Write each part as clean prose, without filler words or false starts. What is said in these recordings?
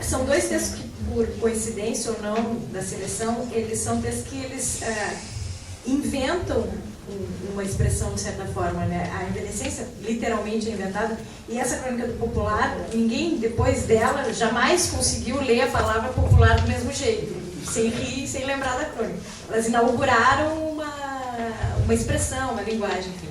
São dois textos que, por coincidência ou não da seleção, eles são textos que eles inventam uma expressão de certa forma, né? A envelhecência literalmente é inventada, e essa crônica do popular, ninguém depois dela jamais conseguiu ler a palavra popular do mesmo jeito, sem rir, sem lembrar da crônica. Elas inauguraram uma expressão, uma linguagem, enfim.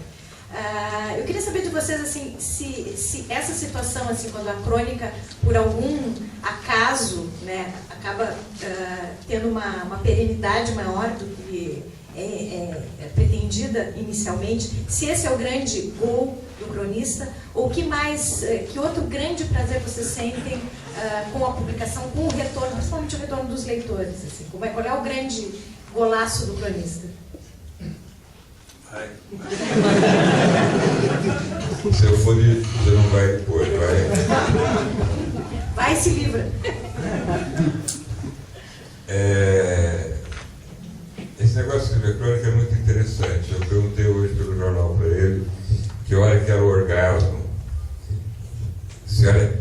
Eu queria saber de vocês, assim, se essa situação, assim, quando a crônica, por algum acaso, né, acaba tendo uma perenidade maior do que é pretendida inicialmente, se esse é o grande gol do cronista, ou que outro grande prazer vocês sentem com a publicação, com o retorno, principalmente o retorno dos leitores, assim, qual é o grande golaço do cronista? Vai. Se eu for, você não vai depois, vai. Vai, se livra. Esse negócio de escrever crônica é muito interessante. Eu perguntei hoje pelo jornal para ele que hora que era o orgasmo. Se é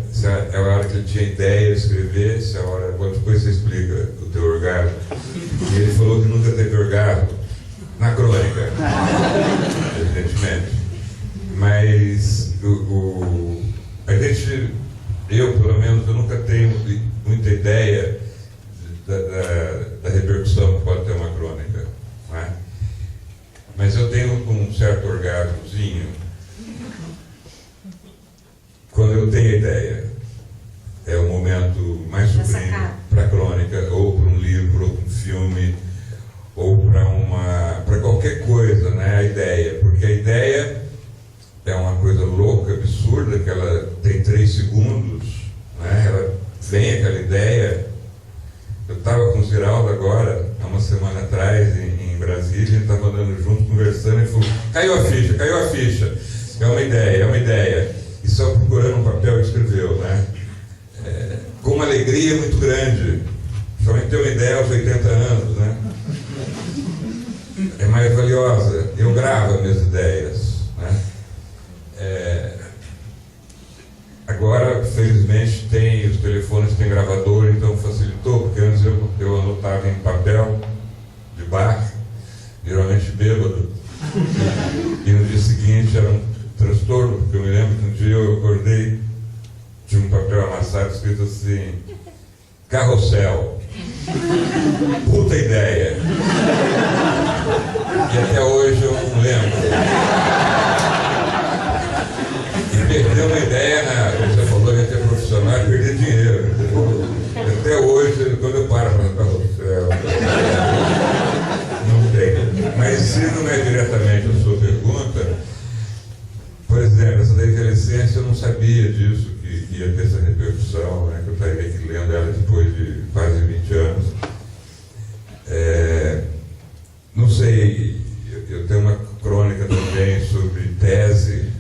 a hora que ele tinha ideia de escrever, se é a hora... Depois você explica o teu orgasmo. E ele falou que nunca teve orgasmo. Na crônica, evidentemente. Mas eu pelo menos, eu nunca tenho muita ideia da repercussão que pode ter uma crônica, não é? Mas eu tenho um certo orgasmozinho quando eu tenho a ideia. É o momento mais supremo para a crônica, ou para um livro, ou para um filme, ou para qualquer coisa, né? A ideia, porque a ideia é uma coisa louca, absurda, que ela tem 3 segundos, né? Ela vem aquela ideia. Eu estava com o Ziraldo agora, há uma semana atrás, em Brasília, a gente estava andando junto, conversando, e falou, caiu a ficha, é uma ideia, e só procurando um papel que escreveu, né? Com uma alegria muito grande, somente ter uma ideia aos 80 anos, né? É mais valiosa, eu gravo as minhas ideias, né? Agora, felizmente, os telefones têm gravador, então facilitou, porque antes eu anotava em papel de bar, geralmente bêbado, e no dia seguinte era um transtorno, porque eu me lembro que um dia eu acordei, tinha um papel amassado escrito assim, carrossel, puta ideia, e até hoje eu não lembro. Perder uma ideia, como você falou, de ter profissional, perder dinheiro. Até hoje, quando eu paro para carrossel, não tem. Mas se não é diretamente a sua pergunta, por exemplo, essa da envelhecência, eu não sabia disso, que ia ter essa repercussão, né, que eu estaria aqui lendo ela depois de quase 20 anos. Não sei, eu tenho uma crônica também sobre tese.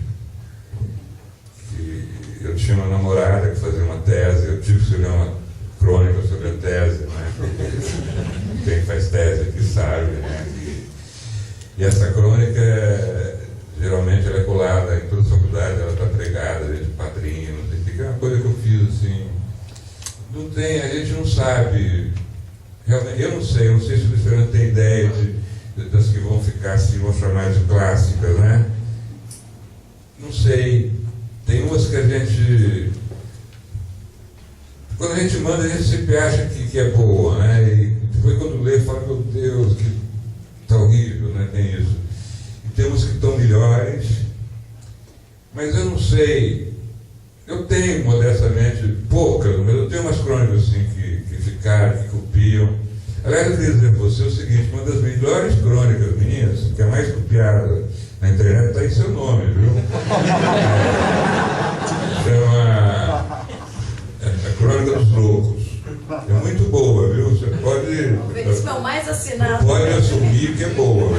Eu tinha uma namorada que fazia uma tese, eu tive que escrever uma crônica sobre a tese, né? Quem faz tese aqui sabe, né? E essa crônica, geralmente, ela é colada em todas as faculdades, ela está pregada de padrinho, não sei o que, é uma coisa que eu fiz assim. Não tem, a gente não sabe. Realmente, eu não sei se o Luciano tem ideia das que vão ficar assim, vão chamar de clássicas, né? Não sei. Tem umas que a gente... Quando a gente manda, a gente sempre acha que é boa, né? E depois quando lê, fala, meu Deus, que tá horrível, né? Tem isso. E tem umas que estão melhores, mas eu não sei. Eu tenho, modestamente, poucas, mas eu tenho umas crônicas assim que ficaram, que copiam. Aliás, eu queria dizer para você o seguinte, uma das melhores crônicas minhas, que é mais copiada na internet, está em seu nome, viu? Chama A Crônica dos Loucos. É muito boa, viu? Você pode... é o mais assinado. Pode assumir que é boa.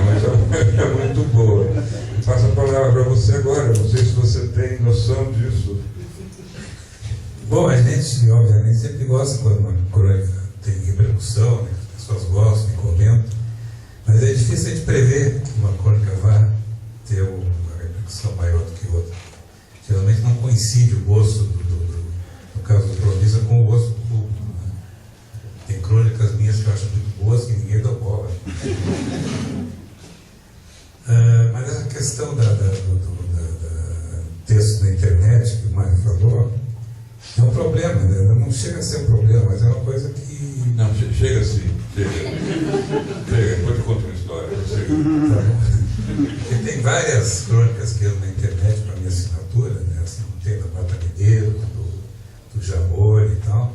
Mas é muito boa. Eu passo a palavra para você agora. Não sei se você tem noção disso. Bom, a gente, obviamente, sempre gosta quando uma crônica tem repercussão, né? As pessoas gostam e comentam. Mas é difícil a gente prever que uma crônica vá ter uma repercussão maior do que outra. Geralmente não coincide o gosto caso do cronista, com o gosto público. Né? Tem crônicas minhas que eu acho muito boas que ninguém dá bola. Mas essa questão do texto na internet, que o Mário falou, é um problema, né? Não chega a ser um problema, mas é uma coisa que... Não, chega sim, chega. Chega, depois eu conto uma história. Chega. Tá bom. Porque tem várias crônicas que eu na internet para minha assinatura, né? Assim, tem da Mata Mineiro, do Jamor e tal.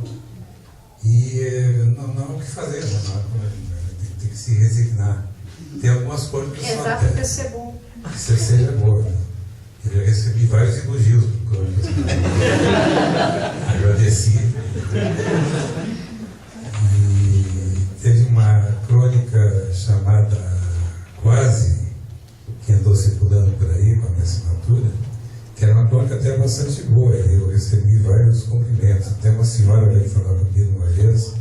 E não há o que fazer, tem que se resignar. Tem algumas crônicas que são Exato, porque ser bom. que seja boa, né? Eu já recebi vários elogios do crônicas. Agradeci. E teve uma crônica chamada Quase, que andou circulando por aí com a minha assinatura, que era uma crônica até bastante boa. Eu recebi vários cumprimentos. Até uma senhora veio falar comigo uma vez.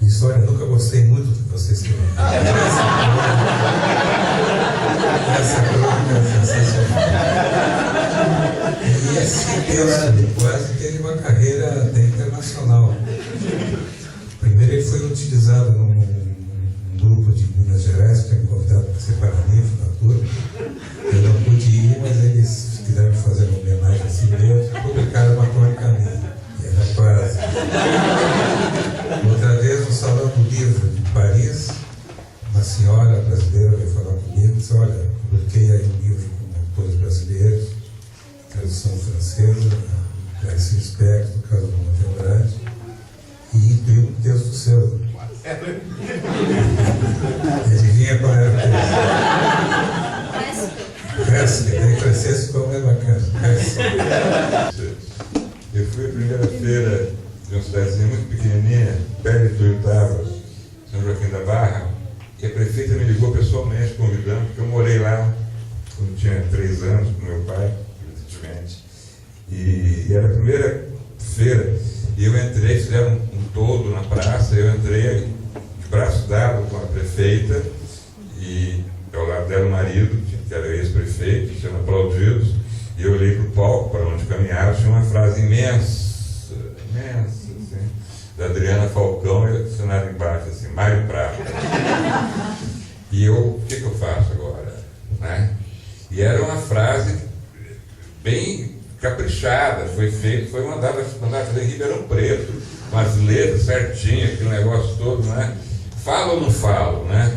Disse: olha, nunca gostei muito do que você escreveu. Essa crônica é sensacional. E esse texto Quase teve uma carreira até internacional. Primeiro ele foi utilizado num grupo de Minas Gerais que tinha me convidado para ser paraninfo na turma. Eu não pude ir, mas eles quiseram fazer uma homenagem a si mesmo e publicaram uma crônica minha. E era Quase. Outra vez no Salão do Livro de Paris, uma senhora brasileira veio falar comigo e disse: olha, publiquei aí um livro com autores brasileiros, tradução francesa, Clarice Lispector, Carlos Monte Andrade, e incluiu um texto seu. Adivinha qual era o texto? Cresce, daí crescesse como é bacana. Eu fui a primeira feira de uma cidadezinha muito pequenininha, perto de Tuiutaba, São Joaquim da Barra, e a prefeita me ligou pessoalmente convidando, porque eu morei lá quando tinha 3 anos com meu pai, evidentemente, e era a primeira feira, e eu entrei, fizeram um todo na praça, eu entrei de braço dado com a prefeita, e ao lado dela o marido, que era ex-prefeito, sendo aplaudidos, e eu olhei para o palco, para onde caminhava, tinha uma frase imensa, assim, da Adriana Falcão, e adicionado embaixo, assim, Mário Prata. E eu, o que eu faço agora? Né? E era uma frase bem caprichada, foi mandada fazer em Ribeirão Preto, com as letras certinhas, aquele negócio todo, né? Falo ou não falo, né?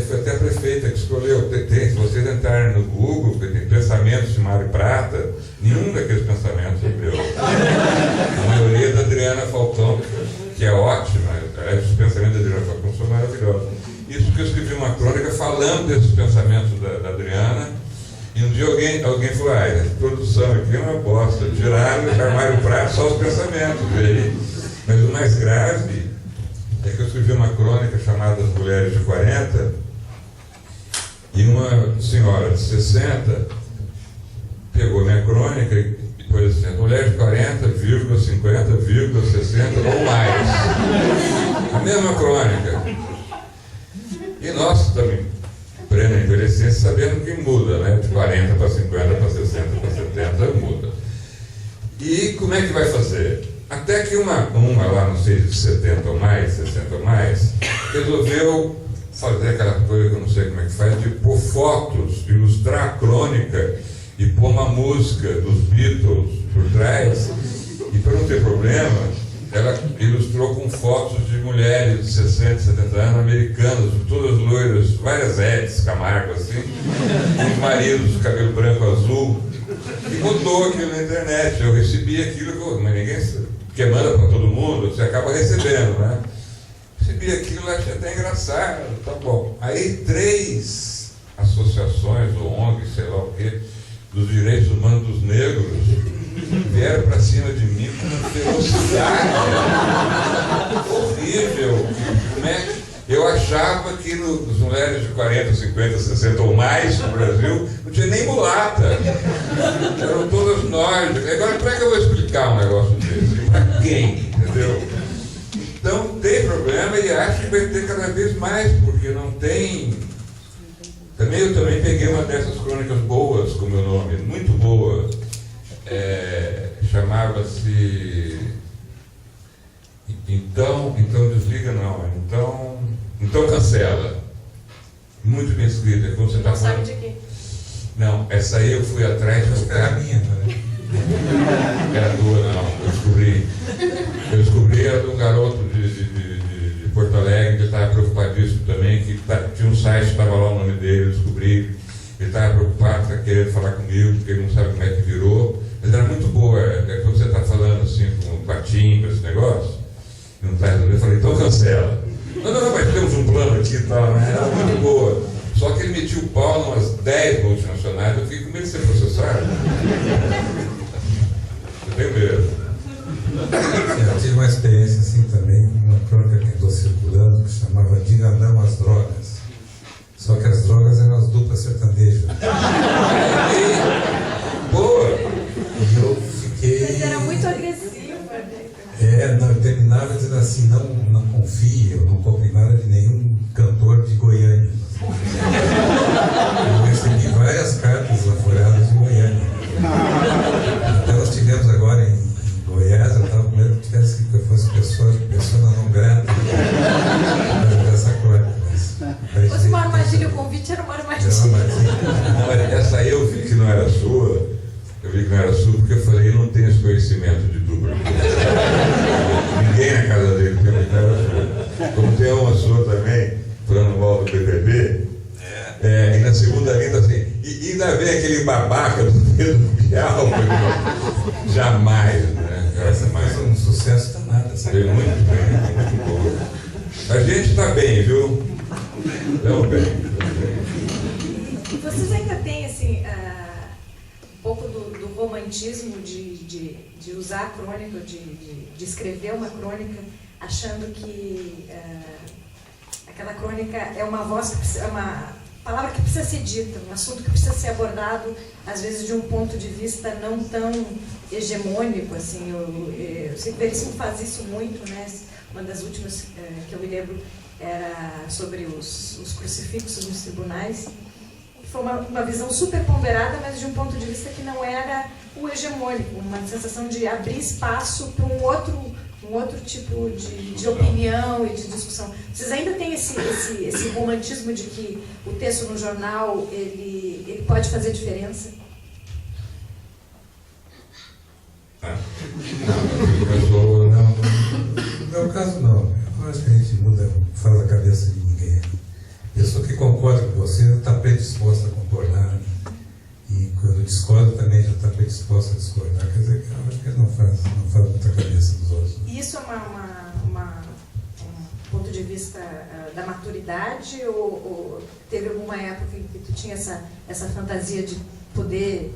Foi até a prefeita que escolheu. Se vocês entrarem no Google, tem pensamentos de Mário Prata, nenhum daqueles pensamentos é meu. A maioria é da Adriana Falcão, que é ótima. Os pensamentos da Adriana Falcão são maravilhosos. Isso porque eu escrevi uma crônica falando desses pensamentos da Adriana, e um dia alguém falou: a produção aqui é uma bosta, tiraram do Mário Prata só os pensamentos dele. Mas o mais grave é que eu escrevi uma crônica chamada As Mulheres de 40, e uma senhora de 60 pegou minha crônica e pôs assim: Mulheres de 40, 50, 60 ou mais. A mesma crônica. E nós também, plena envelhecência, sabendo que muda, né? De 40 para 50, para 60, para 70, muda. E como é que vai fazer? Até que uma lá, não sei, de 70 ou mais, 60 ou mais, resolveu fazer aquela coisa que eu não sei como é que faz, de pôr fotos, ilustrar a crônica e pôr uma música dos Beatles por trás. E para não ter problema, ela ilustrou com fotos de mulheres de 60, 70 anos, americanas, todas loiras, várias Edis Camargo, assim, com os maridos de cabelo branco azul, e botou aquilo na internet. Eu recebi aquilo, mas ninguém sabe. Porque manda para todo mundo, você acaba recebendo, né? Recebi aquilo, achei até engraçado, tá bom. Aí 3 associações, ou ONGs, sei lá o quê, dos direitos humanos dos negros, vieram para cima de mim com uma ferocidade horrível. Como é que... Eu achava que as mulheres de 40, 50, 60 ou mais no Brasil não tinha nem mulata. Eram todas nórdicas. Agora, como é que eu vou explicar um negócio desse? Para quem? Entendeu? Então, tem problema e acho que vai ter cada vez mais, porque não tem... Eu também peguei uma dessas crônicas boas, com o meu nome, muito boa. chamava-se então desliga não, então cancela. Muito bem escrita. Como você não tá sabe falando? de quê? Não, essa aí eu fui atrás do cara. minha, né? Era tua, não. Eu descobri era de um garoto de Porto Alegre que estava preocupadíssimo também, que tinha um site, estava lá o nome dele, eu descobri. Ele estava preocupado, está querendo falar comigo, porque ele não sabe como é que virou. Mas era muito boa, quando você está falando assim com o patinho, com esse negócio, não está resolvendo, eu falei, então cancela. Não, mas temos um plano aqui e tal, né? Era muito boa. Só que ele metia o pau em umas 10 multinacionais, eu fiquei com medo de ser processado. Eu tenho medo. Eu tive uma experiência assim também, uma crônica que andou circulando, que chamava Diga Não às Drogas. Só que as drogas eram as duplas sertanejas. Boa! E eu fiquei... Mas era muito agressivo. Não, eu terminava dizendo assim, não confie, eu não compre nada de nenhum cantor de Goiânia. Eu recebi várias cartas evaporadas de Goiânia. Até nós tivemos agora em Goiás, eu estava com medo que tivesse que eu fosse pessoa não grata dessa crônica. Se fosse uma armadilha, o convite era uma armadilha. Não, essa aí eu vi que não era sua. Eu vi que não era sua porque eu falei, eu não tenho esse conhecimento de dupla. Ninguém na casa dele tem uma cara sua. Como tem uma sua também, falando mal do BBB, e na segunda linha assim, e ainda vem aquele babaca do Pedro Bial. Jamais, né? Essa foi um sucesso danado. Foi muito bem, muito boa. A gente está bem, viu? Estamos bem. E vocês ainda têm, assim, um pouco do romantismo de usar a crônica, de escrever uma crônica, achando que aquela crônica é uma voz, é uma palavra que precisa ser dita, um assunto que precisa ser abordado, às vezes de um ponto de vista não tão hegemônico, assim. O Cid Veríssimo faz isso muito, né? Uma das últimas que eu me lembro era sobre os crucifixos nos tribunais. Foi uma visão super ponderada, mas de um ponto de vista que não era o hegemônico, uma sensação de abrir espaço para um outro tipo de opinião e de discussão. Vocês ainda têm esse romantismo de que o texto no jornal ele pode fazer diferença? Não, no meu caso não. Eu acho que a gente muda, faz a cabeça de ninguém. A pessoa que concorda com você está predisposta a concordar. E quando discorda também já está predisposta a discordar. Quer dizer, eu acho que ele não faz muita cabeça dos outros. E isso é um ponto de vista da maturidade ou teve alguma época em que tu tinha essa fantasia de poder...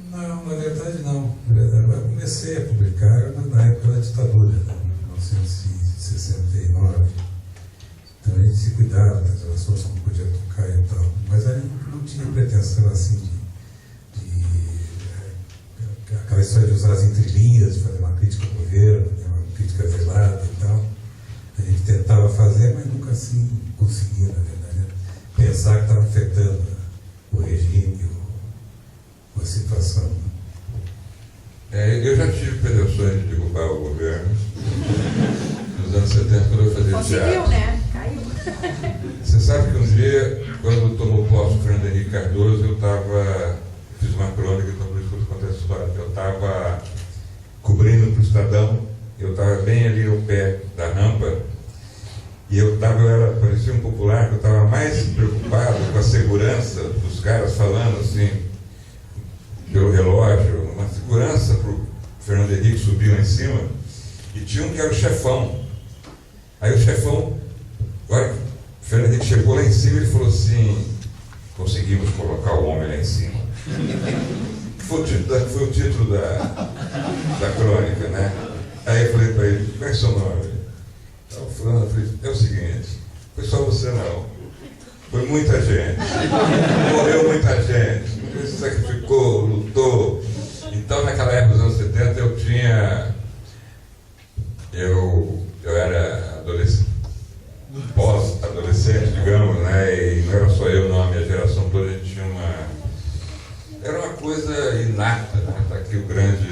Não, na verdade não. Eu comecei a publicar na época da ditadura, né, em 1969. Então a gente se cuidava das relações, como podia tocar e tal. Mas aí não tinha pretensão assim aquela história de usar as entrelinhas, de fazer uma crítica ao governo, uma crítica velada e tal. A gente tentava fazer, mas nunca assim conseguia, na verdade, né? Pensar que estava afetando o regime, a situação. Eu já tive pretensões de derrubar o governo nos anos 70, quando eu fazia Conseguiu, teatro. né? Caiu. Você sabe que um dia, quando tomou posse o Fernando Henrique Cardoso, fiz uma crônica, então por isso que eu conto essa história. Eu estava cobrindo para o Estadão, eu estava bem ali ao pé da rampa, e parecia um popular, que eu estava mais preocupado com a segurança dos caras falando assim, pelo relógio, uma segurança para o Fernando Henrique subir lá em cima, e tinha um que era o chefão. Aí o chefão, agora o Fernando Henrique chegou lá em cima e ele falou assim, conseguimos colocar o homem lá em cima. Foi o título da crônica, né? Aí eu falei para ele, qual é o seu nome? Eu falei, é o seguinte, foi só você não. Foi muita gente. Morreu muita gente. Se sacrificou, lutou. Então naquela época dos anos 70 eu era adolescente, pós-adolescente, digamos, né? E não era só eu, não, a minha geração toda, a gente tinha era uma coisa inata, né? Tá aqui o grande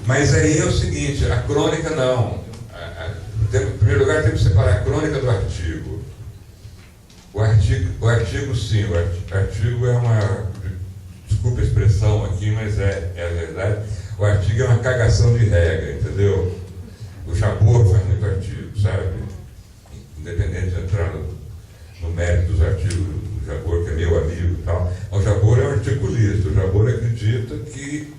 Mas aí é o seguinte, a crônica não. Em primeiro lugar, temos que separar a crônica do artigo. O artigo sim, o artigo é uma... Desculpa a expressão aqui, mas é a verdade. O artigo é uma cagação de regra, entendeu? O Jabor faz muito artigo, sabe? Independente de entrar no mérito dos artigos do Jabor, que é meu amigo e tal. O Jabor é um articulista, o Jabor acredita que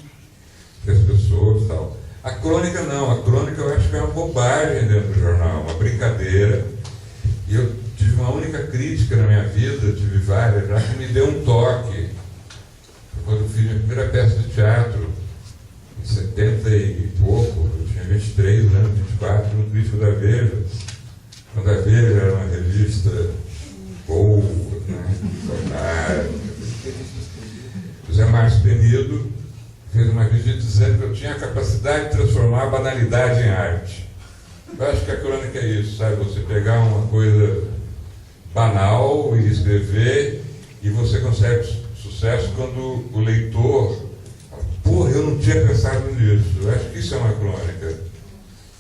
as pessoas e tal. A crônica não, a crônica eu acho que é uma bobagem dentro do jornal, uma brincadeira. E eu tive uma única crítica na minha vida, tive várias, já que me deu um toque. Quando eu fiz minha primeira peça de teatro, em 70 e pouco, eu tinha 23 anos, 24, no Crítico da Veja. Quando a Veja era uma revista boa, né? José Márcio Penido fez uma visita dizendo que eu tinha a capacidade de transformar a banalidade em arte. Eu acho que a crônica é isso, sabe? Você pegar uma coisa banal e escrever, e você consegue sucesso quando o leitor fala, porra, eu não tinha pensado nisso. Eu acho que isso é uma crônica.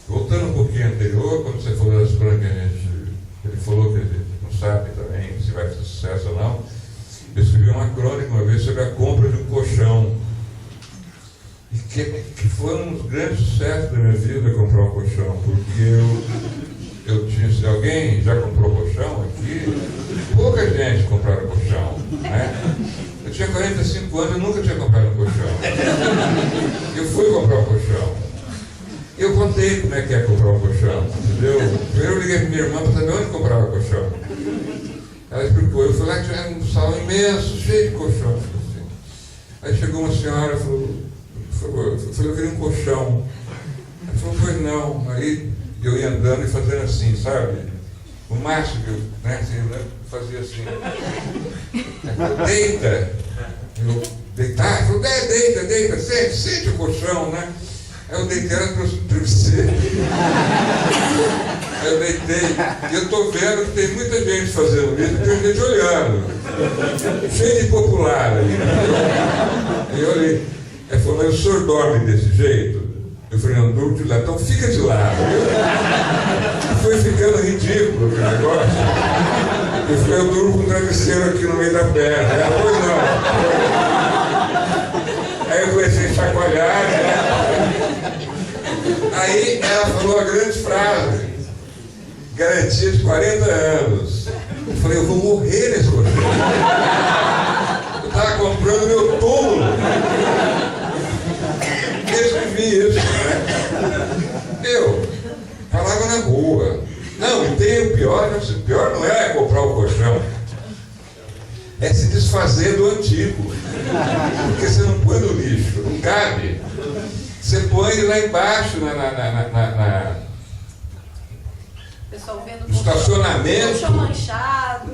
Voltando um pouquinho anterior, quando você falou das crônicas, ele falou que a gente não sabe também se vai ter sucesso ou não. Eu escrevi uma crônica uma vez sobre a compra de um colchão. E que foi um dos grandes sucessos da minha vida comprar um colchão, porque eu tinha, se alguém já comprou colchão aqui, pouca gente compraram colchão, né? Eu tinha 45 anos, eu nunca tinha comprado um colchão. Eu fui comprar um colchão. Eu contei como é que é comprar um colchão, entendeu? Primeiro eu liguei para minha irmã para saber onde comprava colchão. Ela explicou, eu fui lá que tinha um salão imenso, cheio de colchão. Assim. Aí chegou uma senhora e falou, eu falei, eu queria um colchão. Ela falou, pois não. Aí eu ia andando e fazendo assim, sabe? O máximo que eu, né, assim, eu fazia assim. Ela falou, deita. Eu deitar, ela falou, deita, sente o colchão, né? Aí eu deitei, ela trouxe um travesseiro. Aí eu deitei, e eu estou vendo que tem muita gente fazendo isso, tem gente olhando. Cheio de popular ali. E eu olhei. Ela falou, mas o senhor dorme desse jeito? Eu falei, não, durmo de lado. Então fica de lado. Foi ficando ridículo aquele negócio. Eu durmo com um travesseiro aqui no meio da perna. Ela falou, não. Aí eu comecei a chacoalhar, né? Aí ela falou a grande frase, garantia de 40 anos. Eu falei, eu vou morrer nesse colchão. Eu estava comprando meu túmulo. Eu escrevi isso, né? Eu falava na rua. Não, e tem o pior não é comprar o colchão, é se desfazer do antigo. Porque você não põe no lixo, não cabe. Você põe ele lá embaixo pessoal vendo no estacionamento. Colchão manchado.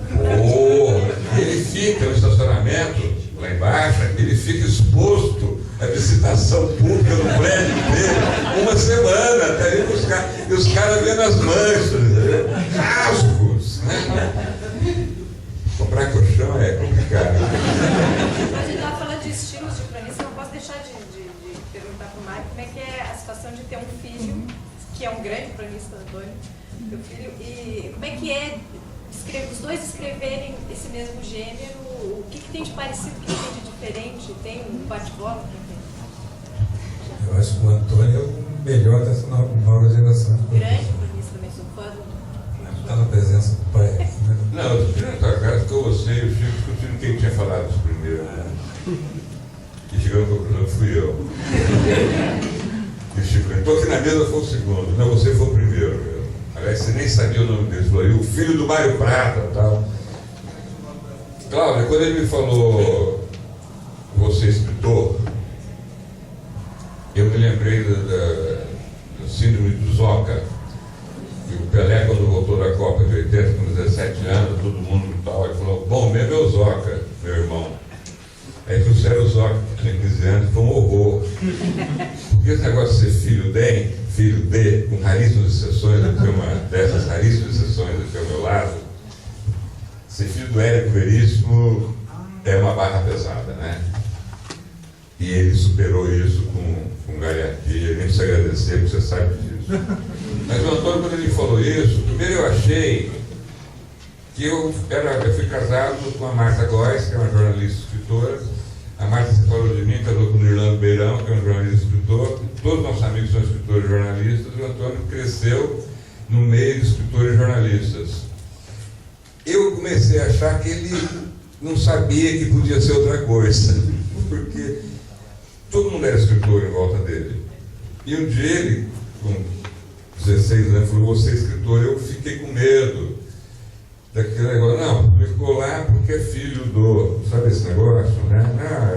Ele fica no estacionamento, lá embaixo, ele fica exposto à visitação pública no prédio dele uma semana, até ele buscar. E os caras vendo as manchas, rasgos, né? Comprar colchão é complicado. A gente estava falando de estilos de cronista, não posso deixar de perguntar para o Mário como é que é a situação de ter um filho, que é um grande cronista, Antônio, teu filho, e como é que é os dois escreverem esse mesmo gênero, o que tem de parecido, o que tem de diferente, tem um bate-bola? Eu acho que o Antônio é o melhor dessa nova geração. Grande cronista, também sou fã do... Está na presença do pai aqui, né? Não, eu estou na tua casa que você e o Chico discutindo quem tinha falado isso primeiro, né? E chegando à conclusão que fui eu. E o Chico, estou aqui na mesa, foi o segundo. Não, você foi o primeiro. Aliás, você nem sabia o nome dele. Falou, o filho do Mário Prata e tal. Cláudia, quando ele me falou, você é escritor, eu me lembrei da síndrome do Zoca. E o Pelé, quando voltou da Copa de 80, com 17 anos, todo mundo e tal, ele falou, bom, mesmo é o Zoca, meu irmão. Aí trouxeram o Zoca, que tinha 15 anos, foi um horror. Porque esse negócio de ser filho de, com raríssimas exceções, dessas raríssimas exceções aqui ao meu lado, ser filho do Érico Veríssimo é uma barra pesada, né? E ele superou isso com galhardia, nem se agradecer, porque você sabe disso. Mas o Antônio, quando ele falou isso, primeiro eu achei que eu fui casado com a Marta Góes, que é uma jornalista e escritora. A Marta se falou de mim, casou com o Nirlando Beirão, que é um jornalista e escritor. Todos os nossos amigos são escritores e jornalistas, e o Antônio cresceu no meio de escritores e jornalistas. Eu comecei a achar que ele não sabia que podia ser outra coisa, porque todo mundo era escritor em volta dele. E um dia ele, com 16 anos, falou: "Você é escritor". Eu fiquei com medo daquele negócio. Não, ele ficou lá porque é filho do... Sabe esse negócio, né? Não,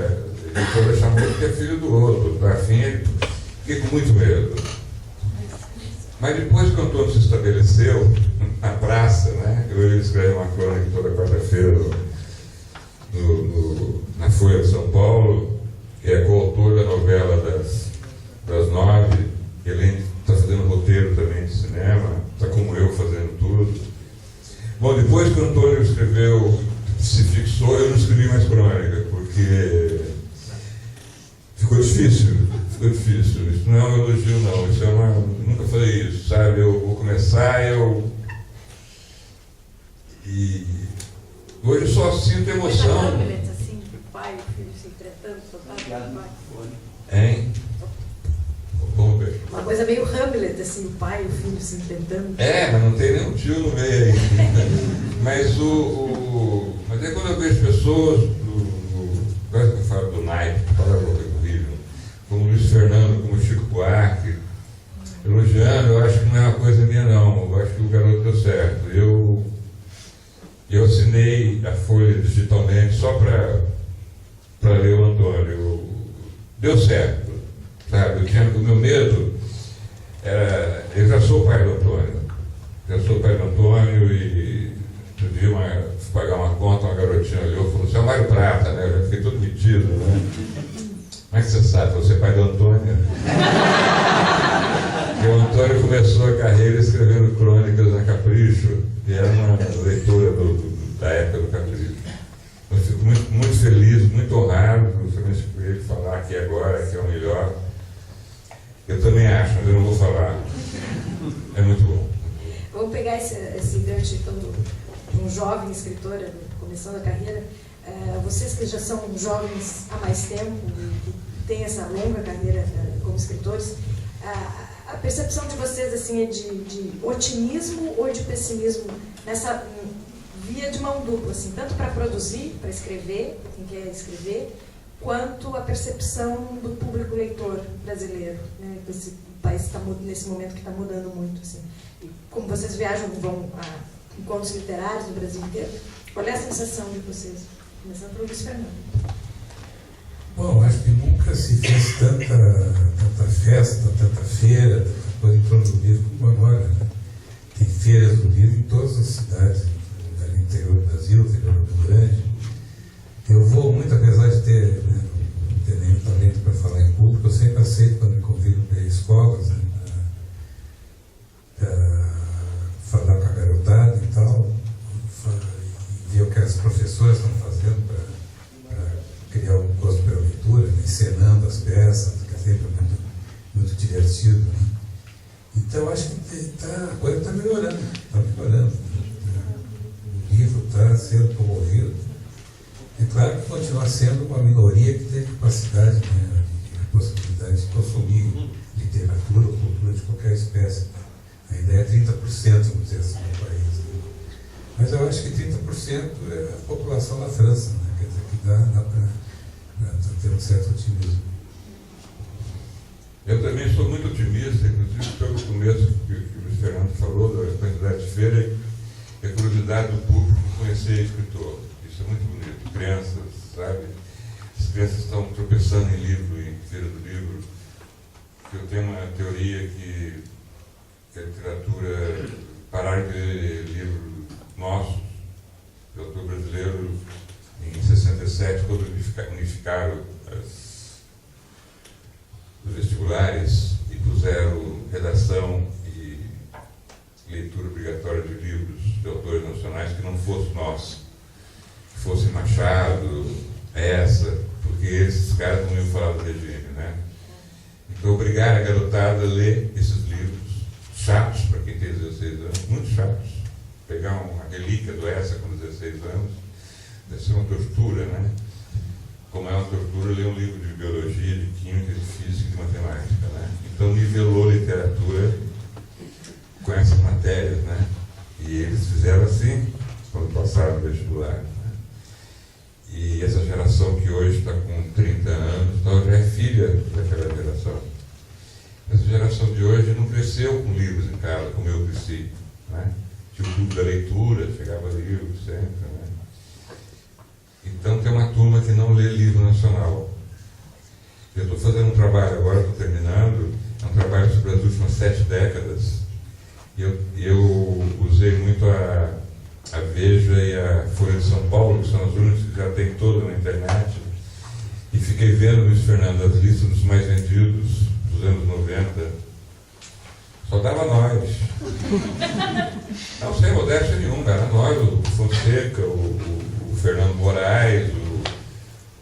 ele foi chamar porque é filho do outro. Tá afim, ele... Fiquei com muito medo. Mas depois que o Antônio se estabeleceu na praça, né? Ele escreve uma crônica toda quarta-feira na Folha de São Paulo, que é coautor da novela das 9, ele está fazendo roteiro também de cinema, está como eu fazendo tudo. Bom, depois que o Antônio escreveu, se fixou, eu não escrevi mais crônica, porque ficou difícil. Isso não é um elogio, não. Isso é nunca falei isso, sabe? Eu vou começar, e hoje eu só sinto emoção. Hamlet, assim, o pai e o filho se entretando, Hein? Vamos ver. Uma coisa meio Hamlet, assim, o pai e o filho se entretando. Mas não tem nenhum tio no meio aí. Mas mas aí quando eu vejo pessoas quase que eu falo do naipe, fala horrível, como Luiz Fernando, como Chico Buarque, elogiando, eu acho que não é uma coisa minha, não. Eu acho que o garoto deu certo. Eu assinei a Folha digitalmente só para ler o Antônio. Deu certo, sabe? O meu medo era... Eu já sou pai do Antônio. E outro dia, pagar uma conta, uma garotinha olhou e falou: "Você é o Mário Prata", né? Eu já fiquei todo metido, né? Como é que você sabe? Você é pai do Antônio? E o Antônio começou a carreira escrevendo crônicas na Capricho, que era uma leitora da época do Capricho. Eu fico muito, muito feliz, muito honrado justamente por ele falar aqui agora que é o melhor. Eu também acho, mas eu não vou falar. É muito bom. Vamos pegar esse gancho então, de um jovem escritor começando a carreira. Vocês que já são jovens há mais tempo e que têm essa longa carreira como escritores, a percepção de vocês assim, é de otimismo ou de pessimismo nessa via de mão dupla, assim, tanto para produzir, para escrever, quem quer escrever, quanto a percepção do público leitor brasileiro, né? Esse país está nesse momento que está mudando muito, assim. E como vocês viajam, vão a encontros literários no Brasil inteiro, qual é a sensação de vocês? Começando pelo Luiz Fernando. Bom, acho que nunca se fez tanta festa, tanta feira, tanta coisa em torno do livro como agora, né? Tem feiras do livro em todas as cidades do interior do Brasil, interior do Rio Grande. Eu vou muito, apesar de não ter nenhum talento para falar em público, eu sempre aceito quando me convidam para ir a escolas, né, para falar com a garotada e tal, e ver o que as professoras estão fazendo para criar um gosto pela leitura, né, encenando as peças, que é sempre muito, muito divertido. Né? Então, acho que a coisa está melhorando, O livro está sendo promovido. É claro que continua sendo uma minoria que tem capacidade, né, e possibilidade de consumir literatura ou cultura de qualquer espécie. A ideia é 30%, vamos dizer assim, no país. Né? Mas eu acho que 30% é a população da França, né? Quer dizer, que dá para ter um certo otimismo. Eu também sou muito otimista, inclusive pelo começo que o Luiz Fernando falou, da quantidade de feira e a curiosidade do público de conhecer escritor. Isso é muito bonito. Crianças, sabe? As crianças estão tropeçando em livro, em feira do livro. Eu tenho uma teoria que a literatura parar de ler livros nossos, de autor brasileiro, em 67, quando unificaram os vestibulares e puseram redação e leitura obrigatória de livros de autores nacionais que não fosse nosso, que fosse Machado, porque esses caras não iam falar obrigar a garotada a ler esses livros chatos para quem tem 16 anos, muito chatos. Pegar uma relíquia do ESA com 16 anos deve ser uma tortura, né? Como é uma tortura ler um livro de biologia, de química, de física e de matemática, né? Então nivelou a literatura com essas matérias, né? E eles fizeram assim quando passaram no vestibular, né? E essa geração que hoje está com 30 anos, então já é filha daquela geração. Essa geração de hoje não cresceu com livros em casa, como eu cresci, né? Tinha o clube da leitura, chegava livros sempre, né? Então tem uma turma que não lê livro nacional. Eu estou fazendo um trabalho agora, estou terminando, é um trabalho sobre as últimas 7 décadas. E eu usei muito a Veja e a Folha de São Paulo, que são as únicas que já tem toda na internet, e fiquei vendo, Luiz Fernando, as listas dos mais vendidos dos anos 90. Só dava nós. Não, sem modéstia nenhuma, era nós, o Fonseca, o Fernando Moraes,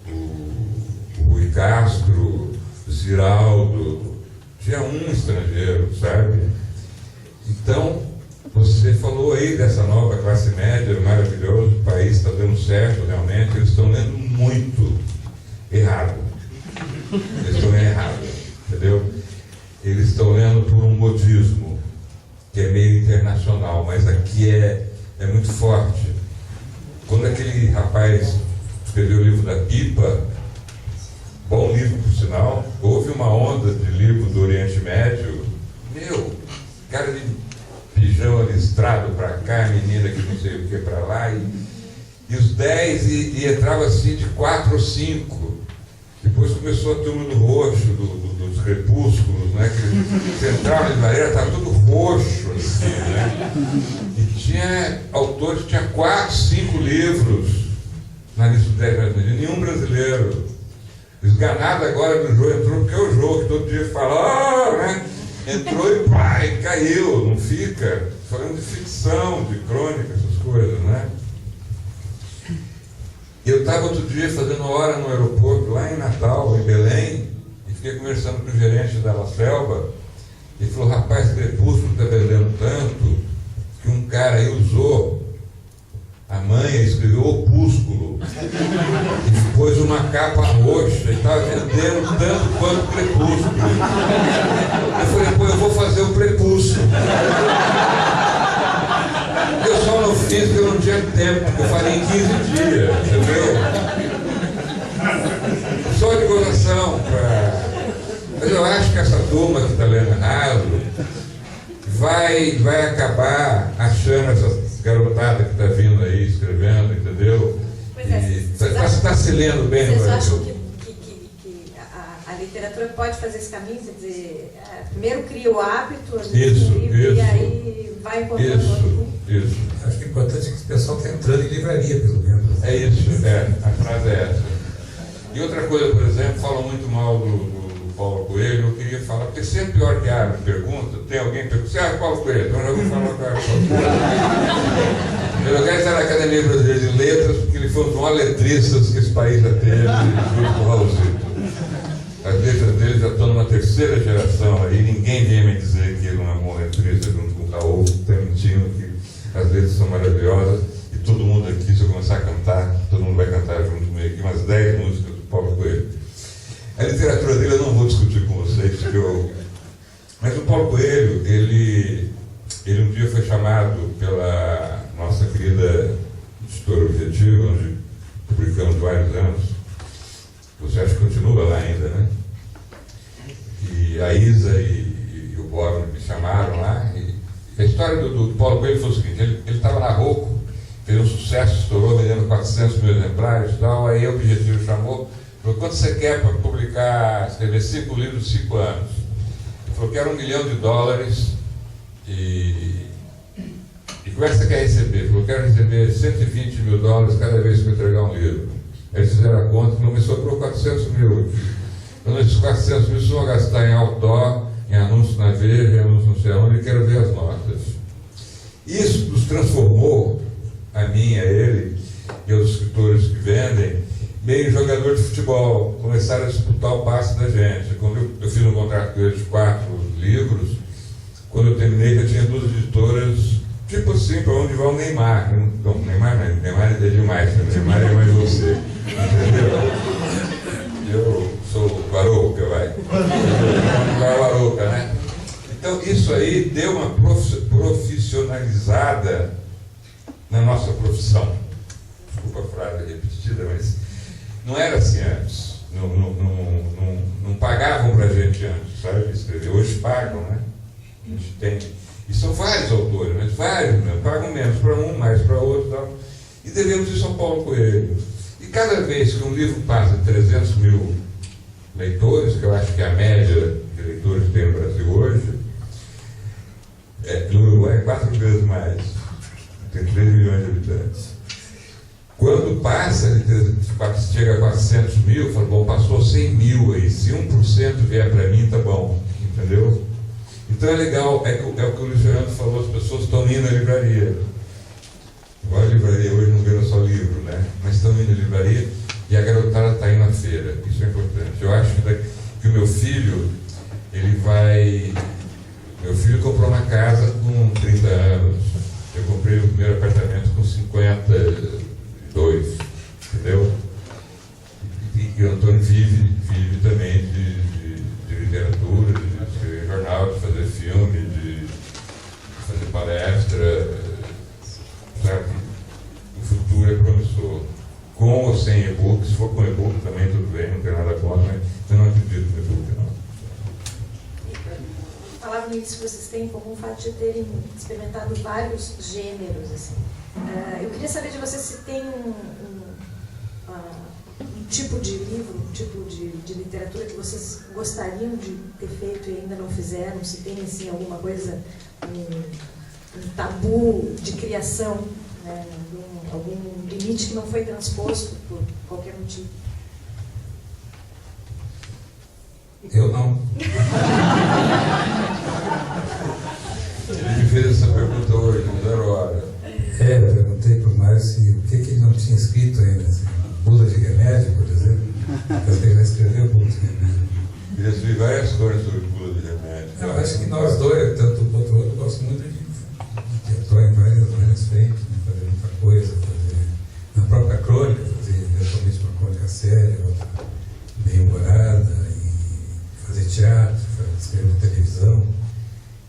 o Rui Castro, o Ziraldo, tinha um estrangeiro, sabe? Então, você falou aí dessa nova classe média, maravilhoso, o país está dando certo realmente, eles estão lendo muito errado. Eles estão lendo errado, entendeu? Eles estão lendo por um modismo, que é meio internacional, mas aqui é muito forte. Quando aquele rapaz escreveu o livro da Pipa, bom livro por sinal, houve uma onda de livro do Oriente Médio, cara de pijama listrado para cá, menina que não sei o que para lá, e os 10 e entrava assim de 4 ou 5. Depois começou a turma do roxo, dos crepúsculos, né? Que você entrava na livraria, estava tudo roxo, assim, né? E tinha autores que tinha 4, 5 livros na lista dos 10 mais vendidos, nenhum brasileiro. Esganado agora do Jô, entrou porque é o Jô, que todo dia fala, né? Entrou e pá, e caiu, não fica. Falando de ficção, de crônica, essas coisas, né? E eu estava outro dia fazendo hora no aeroporto, lá em Natal, em Belém, e fiquei conversando com o gerente da La Selva, e falou, rapaz, Crepúsculo está vendendo tanto, que um cara aí usou a manha, escreveu Opúsculo, e pôs uma capa roxa, e estava vendendo tanto quanto Crepúsculo. Eu falei, pô, eu vou fazer o Prepúsculo. Eu só não fiz porque eu não tinha tempo, porque eu faria em 15 dias, entendeu? Só de gozação. Mas eu acho que essa turma que está lendo errado vai acabar achando essa garotada que está vindo aí, escrevendo, entendeu? Pois é. Está se lendo bem no Brasil. Brasil. Vocês acham que a literatura pode fazer esse caminho? Quer dizer, primeiro cria o hábito, e aí vai encontrando Isso. Acho que o importante é que o pessoal está entrando em livraria, pelo menos. É isso, a frase é essa. E outra coisa, por exemplo, falam muito mal do Paulo Coelho, eu queria falar, porque sempre pior que abre pergunta, tem alguém que pergunta, Paulo Coelho, então já vou falar com Paulo Coelho. Eu quero estar na Academia Brasileira de Letras, porque ele foi um dos maiores letristas que esse país já teve, junto com o Raulzito. As letras dele já estão numa 3ª geração aí, ninguém vem me dizer que ele não é um bom letrista junto com o Raul, está mentindo que as letras são maravilhosas, e todo mundo aqui, se eu começar a cantar, todo mundo vai cantar junto comigo aqui, umas 10 músicas do Paulo Coelho. A literatura dele eu não vou discutir com vocês, porque mas o Paulo Coelho, ele um dia foi chamado pela nossa querida editora Objetivo, onde publicamos vários anos. Você acha que continua lá ainda, né? E a Isa e o Bob me chamaram lá. E a história do Paulo Coelho foi o seguinte: ele estava na Rocco, fez um sucesso, estourou, vendendo 400 mil exemplares e tal. Aí o Objetivo chamou, falou: quanto você quer para publicar, escrever 5 livros em 5 anos? Ele falou: quero $1 milhão e como é que você quer receber? Ele falou: quero receber $120 mil cada vez que eu entregar um livro. Aí eles fizeram a conta, não me sobrou 400 mil aqui. Então esses 400 mil só vou gastar em outdoor, em anúncio na Veja, em anúncio não sei onde, e quero ver as notas. Isso nos transformou, a mim, a ele, e aos escritores que vendem, meio jogador de futebol, começaram a disputar o passe da gente. Quando eu fiz um contrato com eles de 4 livros, quando eu terminei, eu tinha 2 editoras, tipo assim, para onde vai o Neymar. Não, Neymar não, Neymar é demais, Neymar é mais você. Entendeu? Eu sou o Arouca, vai. Vai o Arouca, né? Então, isso aí deu uma profissionalizada na nossa profissão. Desculpa a frase repetida, mas não era assim antes. Não pagavam pra gente antes, sabe? Escrever. Hoje pagam, né? A gente tem. E são vários autores, mas vários, né? Pagam menos para um, mais para outro. Tal. E devemos ir São Paulo Coelho. E cada vez que um livro passa 300 mil leitores, que eu acho que é a média de leitores que tem no Brasil hoje, no Uruguai é 4 vezes mais. Tem 3 milhões de habitantes. Quando passa, chega a 400 mil, fala, bom, passou 100 mil aí, se 1% vier para mim, tá bom, entendeu? Então é legal, é o que o Luiz Fernando falou, as pessoas estão indo à livraria. Agora a livraria hoje não vira só livro, né? Mas estão indo à livraria e a garotada está indo à feira, isso é importante. Eu acho que o meu filho, meu filho comprou uma casa com 30 anos, eu comprei o primeiro apartamento com 52, entendeu? E o Antônio vive também de literatura, de escrever jornal, de fazer filme, de fazer palestra, sabe? O futuro é promissor. Com ou sem e-book, se for com e-book também tudo bem, não tem nada contra, mas eu não acredito no e-book, não. Falava no início que vocês têm em comum o fato de terem experimentado vários gêneros, assim. Eu queria saber de vocês se tem um tipo de livro, um tipo de literatura que vocês gostariam de ter feito e ainda não fizeram, se tem assim alguma coisa, um tabu de criação, né, algum limite que não foi transposto por qualquer motivo. Eu não. Ele me fez essa pergunta hoje, não 0 hora. Eu perguntei para o Márcio o que ele não tinha escrito ainda. Assim, bula de remédio, por exemplo. Porque ele já escreveu bula de remédio. Eu já escrevi várias coisas sobre bula de remédio. Eu acho que nós dois, tanto o quanto o outro, gosto muito de atuar em várias frentes, né, fazer muita coisa, fazer na própria crônica, fazer eventualmente uma crônica séria, outra bem humorada, e fazer teatro, escrever televisão.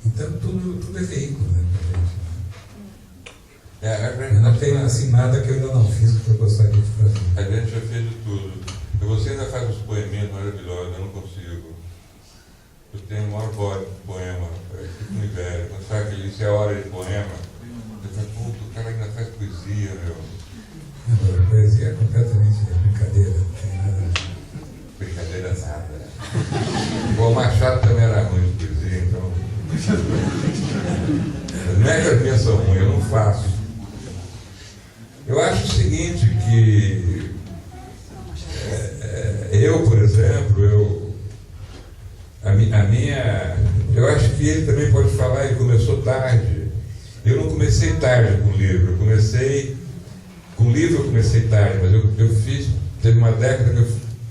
Então tudo é veículo, né, pra gente. Eu não tenho assim nada que eu ainda não fiz que eu gostaria de fazer. A gente já fez de tudo. Você ainda faz uns poeminhas maravilhosos, eu não consigo. Eu tenho o maior voz de poema, eu fico no inverno. Quando sabe que isso é a hora de poema, eu falo, puta, o cara ainda faz poesia, meu. Agora, poesia é completamente brincadeira, não tem nada. Brincadeira nada. O Machado também era ruim de poesia, então. Não é que as minhas são ruins, eu não faço. Eu acho o seguinte, que eu, por exemplo, eu acho que ele também pode falar, ele começou tarde. Eu não comecei tarde com livro, com livro eu comecei tarde, mas eu teve uma década que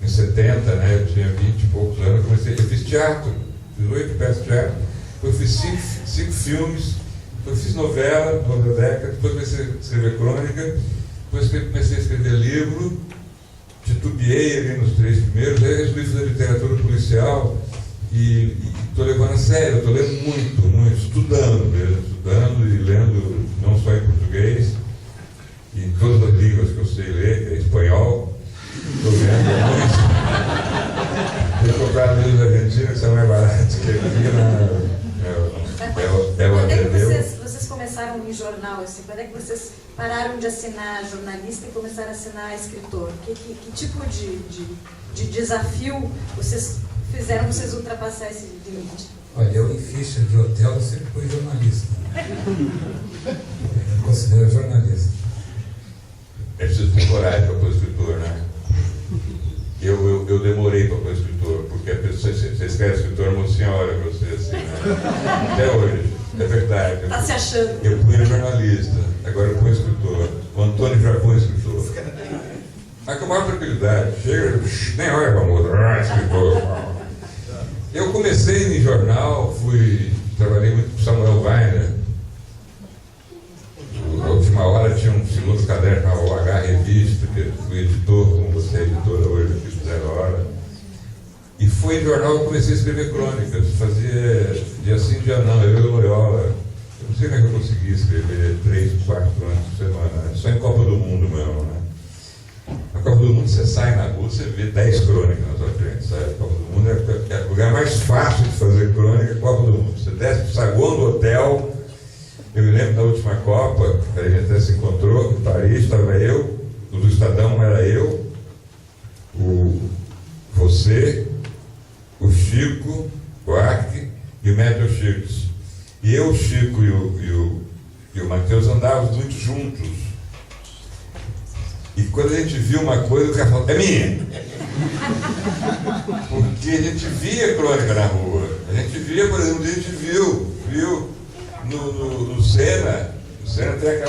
em 70, né, eu tinha 20 e poucos anos, eu fiz teatro, fiz 8 peças de teatro, depois fiz 5 filmes, depois fiz novela, na outra década, depois comecei a escrever crônica, depois comecei a escrever livro, titubeei ali nos 3 primeiros, aí resolvi fazer literatura policial e estou levando a sério, estou lendo muito, estudando e lendo não só em português, e em todas as línguas que eu sei ler, que é espanhol, estou lendo muito. Vou comprar livros argentinos que são mais baratos que aqui Quando é que vocês começaram em jornal? Assim? Quando é que vocês pararam de assinar jornalista e começaram a assinar escritor? Que tipo de desafio vocês fizeram para vocês ultrapassar esse limite? Olha, eu em ficha de hotel eu sempre fui jornalista. Eu me considero jornalista. É preciso ter coragem para ser escritor, né? Eu demorei para ser escritor, porque a pessoa, você escreve escritor, a mocinha olha para você assim, né? Até hoje, é verdade. Está se achando. Eu fui jornalista, agora eu fui escritor. O Antônio já foi escritor. Mas com maior tranquilidade. Chega, nem olha para a moça, escritor. Eu comecei em jornal, trabalhei muito com Samuel Weiner. Na última hora tinha um segundo caderno, chamado o H Revista, que fui editor, como você é editora hoje aqui do Zero Hora. E foi em jornal que eu comecei a escrever crônicas. Fazia dia sim, dia não, eu e o Loyola. Eu não sei como é que eu consegui escrever 3, 4 crônicas por semana, né? Só em Copa do Mundo mesmo, né? Na Copa do Mundo você sai na rua, você vê 10 crônicas na sua frente, sabe? A Copa do Mundo é o lugar mais fácil de fazer crônica, é a Copa do Mundo. Você desce pro saguão do hotel. Eu me lembro da última Copa, a gente até se encontrou em Paris, estava eu, o do Estadão era eu, você, o Chico, o Arque e o Médio Chico. E eu, o Chico e o Matheus andávamos muito juntos. E quando a gente viu uma coisa, o cara falou, é minha! Porque a gente via crônica na rua. A gente via, por exemplo, a gente viu no Sena. O Sena tem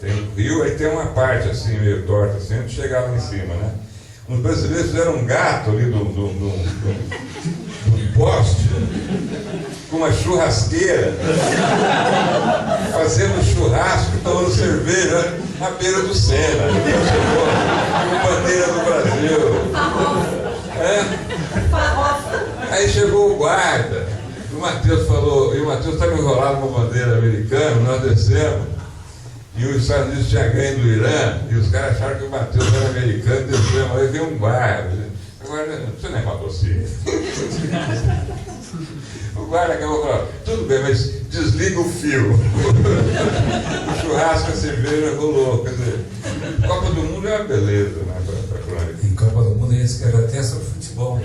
tem o rio, aí tem uma parte assim, meio torta, assim, onde chegava lá em cima, né? Os brasileiros fizeram um gato ali no poste, com uma churrasqueira, fazendo churrasco, tomando cerveja na beira do Sena. Com bandeira do Brasil. Aí chegou o guarda, o Matheus falou, e o Matheus estava enrolado com a bandeira americana, nós descemos, e os Estados Unidos tinham ganho do Irã, e os caras acharam que o Matheus era americano, descemos, aí veio um guarda. Agora, você não é motocicleta. O guarda acabou falando, tudo bem, mas desliga o fio. O churrasco, a cerveja rolou. Quer dizer, Copa do Mundo é uma beleza, né, pra crônica. Em Copa do Mundo eles querem até sobre futebol.